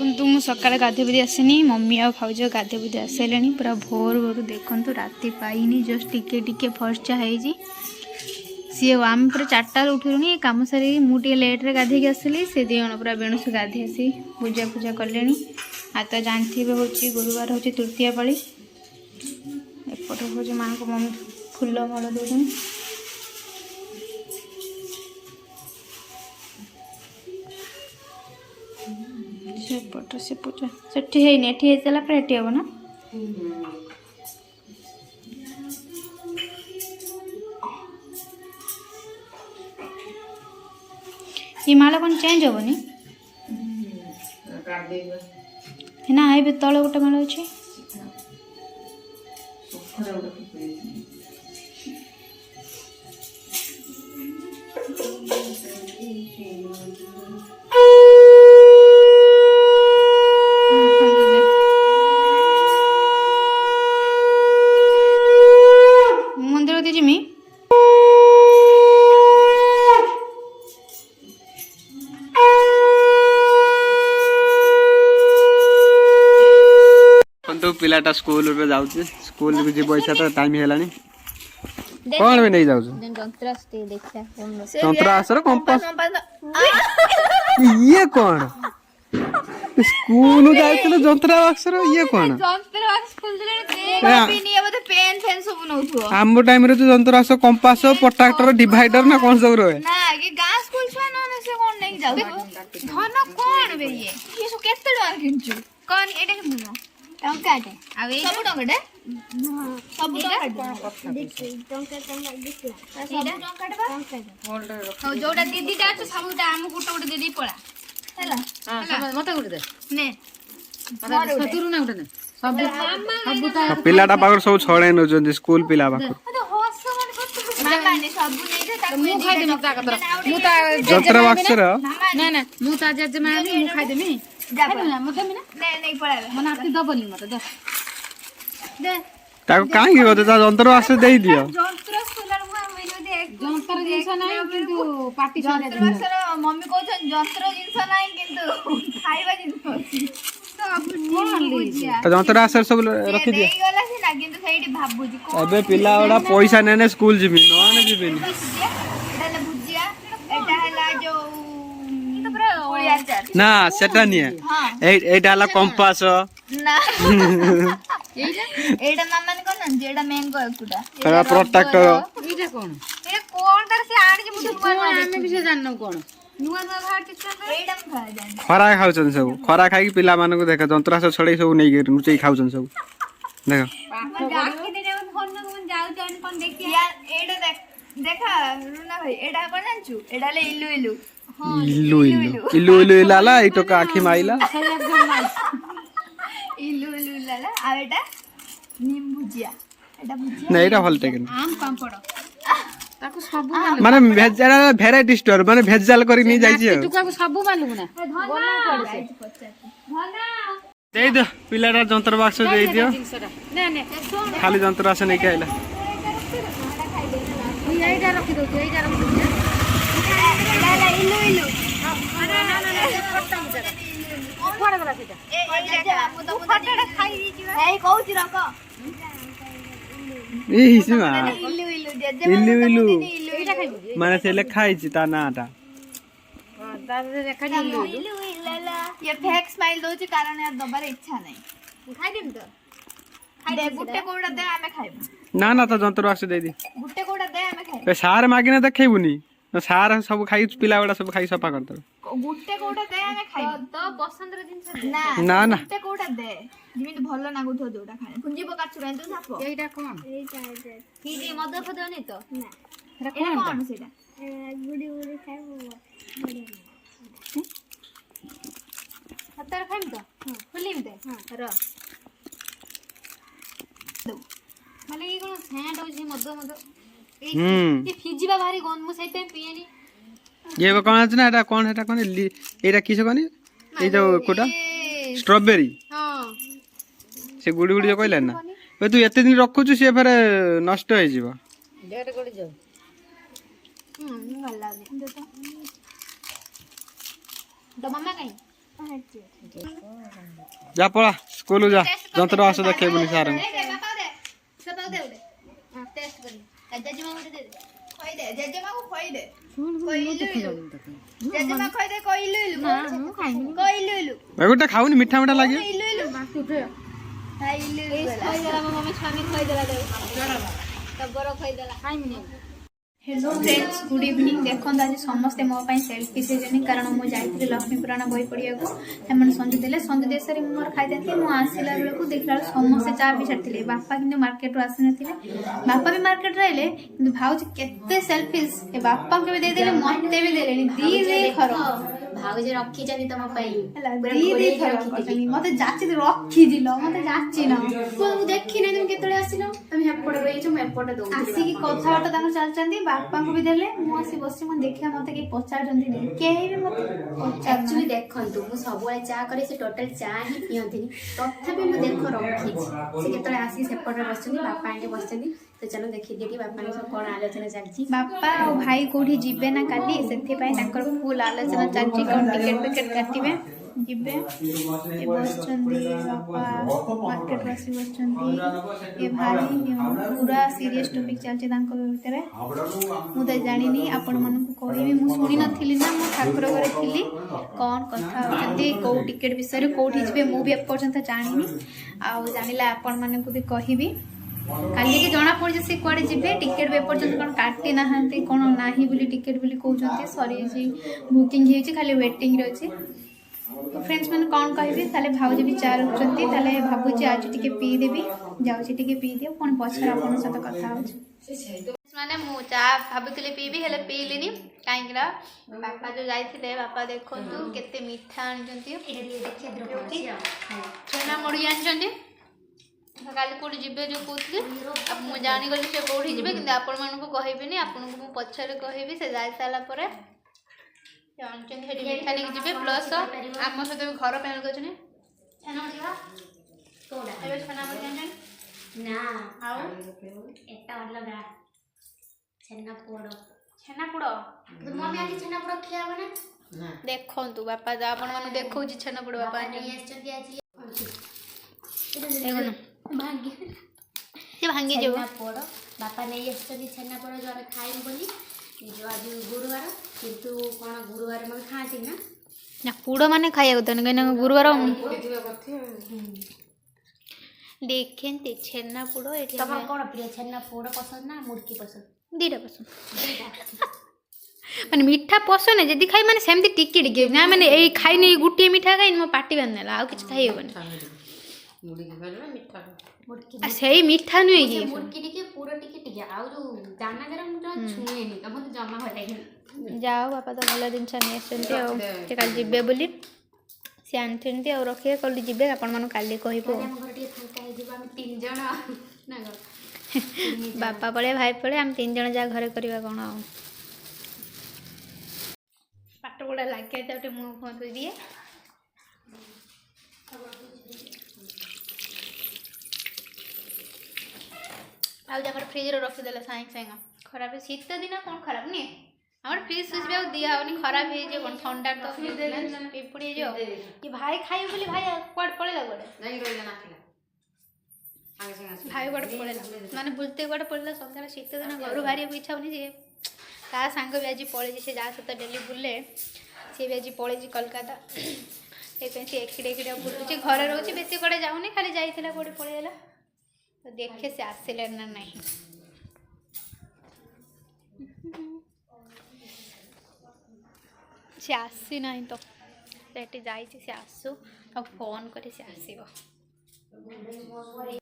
देखु मु सकाଳେ गाधे बुधी आसनी मम्मी आ भाज गाधे बुधी आसले पूरा भोर भोर देखु राति पाइनी जस्ट टिके टिके फर्चा है सी आम पूरा 4टार उठलुनी कम सारी मुझे लेट्रे गाधे आसली से दी जन पूरा बेणुस गाधे आसी पूजा पूजा कले आ तो जानते हूँ गुरुवार हूँ तृतीय पाली एपट हूँ माँ को मम्मी फूल मल दे सेपट से पूजा सेठी है पर एटी हम ना ये माला कौन चेंज हेनी ना ये तले गोटे माला अच्छे मंदिर दे जिमी तो पिलाटा स्कूल रे जाउची स्कूल के जीव इच्छा तो टाइम हेलानी कौन भी नहीं जाउछ तंत्र आसर कंपास ये कौन स्कूल जाइतलो जंत्रा अक्षर ये कौन जंत्र स्कूल दे भी नहीं अब तो पेन फेन सब नउथो हम टाइम रे तो जंत्र आसर कंपास प्रोट्रैक्टर डिवाइडर ना कौन सब रहे ना ये गां स्कूल छुआ न से कौन नहीं जाउ धन कौन बे ये सो केते डर किंचु कौन एटा के धन टंकाटे आ सब टंकाटे सब टंकाटे देखि टंका दिखला सब टंकाटे बा हो जोडा दीदी ता तो सबटा हम गुट गुट दीदी पळा हैला हां मते गुट दे ने सतुरु ना गुट ने सब सब ता पिलाटा पाकर सब छळे न जंदी स्कूल पिला पाकर मामा ने सब नहीं दे ता मु खाइ दे मता कतर मु ता जंत्र अक्षर ना ना मु ता जज मा मु खाइ दे मी जा पळा मते मी ना नहीं नहीं पळा मन आपती दबनी मते दे दे ताको काहे होते ता जंत्र अक्षर देई दियो जंत्र स्कूलर मु मैनो दे जंत्र जिंस नाही किंतु पार्टी जंत्र अक्षर मम्मी कहछन जंत्र जिंस नाही किंतु खाइबा जिंस अछि तो जंत्र अक्षर सब रखि दियो नहीं गला से ना किंतु सेठी भाबुजी अबे पिला ओडा पैसा नेने स्कूल जिमी न जिबिनी एटा ले भुजिया एटा हला जो तो पूरा ओळी आचार ना सेटा निए एटा हला कंपास ना एटा मामा ने कोन जेडा मैंगो एकुटा तरा प्रोटेक्टर एटा कोन ए कोन तर से आड़ जे मुझे नुआ हमें भी से जाननो कोन नुआ नुआ भार टीचर एटा हम खा जान खरा खाउछन सब खरा खाई पिला मानको देख जंत्रास छड़े सब नै नुचै खाउछन सब देख जाके दे फोन न कोन जाउ जान कोन देखि यार एटा देख देखा रुना भाई एटा कोन जानछु एटा ले इल्लू इल्लू हां इल्लू इल्लू इल्लू इल्लू लाला इतो का आखी माइला इल्लू इल्लू लाला आ बेटा नीम भुजिया एटा भुजिया नै एटा भल टेकन आम पापड़ ताको सब माने भेजाल भेराइटी स्टोर माने भेजाल करी नै जाई छी तू का सब मालूम ना धना दे दो पिलारा जंत्र बक्स दे दियो ना ना खाली जंत्र आसे नै खाइला एटा रखि दो एटा रखि दो ला इल्लू इल्लू ना ना ना फटा जरा फटा गला सेटा ए जा मु तो फटाडा खाई दी छी ए कहू छी रख ए हिसमा इल्लू इल्लू जे इल्लू इल्लू एटा खाइबो माने से लेखा छी ता नाटा हां दादा देखा दी इल्लू इल्लू लाला ये फेक स्माइल दो छी कारण यार दबार इच्छा नहीं खाइ देम तो खाइ दे गुट्टे कोडा दे हमें खाइबो ना ना तो जंत्र आसे दे दी गुट्टे कोडा दे हमें खाइबो ए सार मागिना देखैबुनी सार सब खाई पिला बड़ा सब खाई सफा करत गुट्टे कोडा दे हमें खाइबो तो पसंद रे जिंस ना ना ना गुट्टे कोडा दे जिमित भलो लागुथो जोडा खाने पुंजी पका छुरान तो सापो एटा कोन एटा की जे मद फद नै तो ना एटा कोन सेटा गुडी गुडी खाइबो हतर खाइम तो खुलिम दे हां र माने ई कोन सेंड हो जी मद मद ये फिजिबा भारी गन मु सहित पिएनी ये कोन अछि ना एटा कोन एटा कोन एटा किस कोन ए जो कोटा स्ट्रॉबेरी हां से गुडी गुडी जो कहला ना ए तू एते दिन रखु छु से फेर नष्ट हो जीवो डेट गडी जाऊ भल लागले तो मम्मा कहीं जा पड़ा स्कूल जा जंतर आस देखेबुनी सार गोटे खाऊनी मीठा मीठा लगे हेलो फ्रेंड्स गुड इवनिंग देखो आज समस्ते मो सेल्फी से कारण मुझे जाइए लक्ष्मी पुराण बही पढ़िया से संजु देले संजु दे सारी मोर खाई मुझे आसला बेलू देखला समस्ते चा भी छाड़ी बापा कि मार्केट आसी ना बापा भी मार्केट रहे कि भाज के सेल्फिश बापा के भी देदेले मत भी देले दी खर भाउज रखी तुम मत जाची रखी दिल मत जाची न देखी ना तुम केतले आसिलो तुम हेपड़ रही मु एपड़ दो आसिकी कथबार्ता चलती बापा को भी देले मु आसी बसी मन देखिया मते के पचारजंती नहीं केही भी मते एक्चुअली देखंतु मु सबुळे चा करे से टोटल चा ही पियंतिनी तथापि मु देखो रखी से केतले आसी सेपड़ बसछनी बापा आंटे बसछनी तो चलो देखि देटी बापा ने सब कोन आलोचना चलची बापा और भाई कोठी जिबे ना काली सेथि पई ताकर फुल आलोचना चलची कोन टिकट विकेट काटिबे जिबे ए बसचंदी बापा मार्केट वासी बसचंदी ए भाई पूरा सीरियस टॉपिक चलची तांको भीतर मु तो जानिनी आपण मन को कहबी मु सुनी नथिली ना मु ठाकुर घरे थिली कोन कथा होचंदी को टिकट विषय कोठी जिबे मु भी एपर्यंत जानिनी आ जानिला आपण मन को भी कहबी काली के जना पड़ से कुआडे जिबे टिकट भी एपर्यंत कोन काटी नाहंती कोन नाही बोली टिकट बोली कहउचंती सॉरी जी बुकिंग हेची खाली वेटिंग रहची तो फ्रेंड्स मैंने कौन कहि ताले भाउज भी चा रखुचंती ताले भाबुची आज टिके पी देबी जाउची टिके पी दियो कोन पछर आपन साथ कथा होछ माने मु चा भाबुतले पीबी हेले पीलिनी काईकरा बापा जो जाइथिले बापा देखंतु केते मीठा आनचंती छेना मुड़ी आनचंती काली कोठी जिबे जो कहथि अब मु जानि गली से कोठी जिबे किंतु आपण मन को कहबिनी आपण को मु पछर कहबी से जाई साला परे जानचंदी हेडी मीठा नहीं जिबे प्लस आम सहित भी घर पे गछनी छेना दिया कोडा एबे छेना बजन ना आउ एटा अलगा छेना पोड़ तो मम्मी आज छेना पोड़ खिया बना ना देखंतु बापा जा आपण मन देखौ छी छेना पोड़ बापा नहीं आछंती आज एगो भाग्य से भांगी जेबो छेना पोड़ बापा नहीं आछंती छेना पोड़ जो खाइम बोली जो आज गुरुवार किंतु कोन गुरुवार मन खाती ना ना पूड़ो माने खाया तो ना गुरुवार देखें ते छेना पूड़ो एठी तब कोन प्रिय छेना पोड़ पसंद ना मुर्की पसंद दीटा पसंद माने मीठा पसंद है जदी खाई माने सेमती टिके टिके ना माने ए खाई नै गुटी मीठा खाई मो पाटी बनला आ किछ खाई होबन मुड़ी के खाइला मीठा मुर्की आ सेही मीठा नुई की मुर्की टिके पूरा टिके आ जो दाना गरम मुझे छुए नहीं तब तो जमा हो जाए जाओ बापा तो भल जिन नहीं आसते से कल जीवे बोली सी आनते और रखिए कल जीवे आपण मन काली कहबो तीन जन बापा पड़े भाई पड़े आम तीन जन जा घरे करवा कौन आ पाट गुड़ा लगे गोटे मुँह फुँ धोई दिए आउ जा फ्रिज रखीदे साइंग साइंग खराब शीत दिन कौन खराब नहीं हमारे फ्रिज सुइच भी दिया होनी खराब हो कौन ठंडा तो पिपुड़ी जो ये भाई खाई बोली भाई कुआड पड़ेला गोटे भाई गोटे पड़ेला माने बुलते गोटे पड़ेला सन्ध्या शीत दिन घर बाहर इच्छा होनी सी ता सांग भी आज पड़े से जा सहित डेली बुले सी भी आज पड़े कोलकाता से एकिड़े एकिड़े बुलूची घर रोचे बेसी कड़े जाऊनी खाली जाइला गोटे पड़ेगा तो देखे से आसिले ना नहीं से आसी ना तो से जाइए से आसू फोन करे से आसो।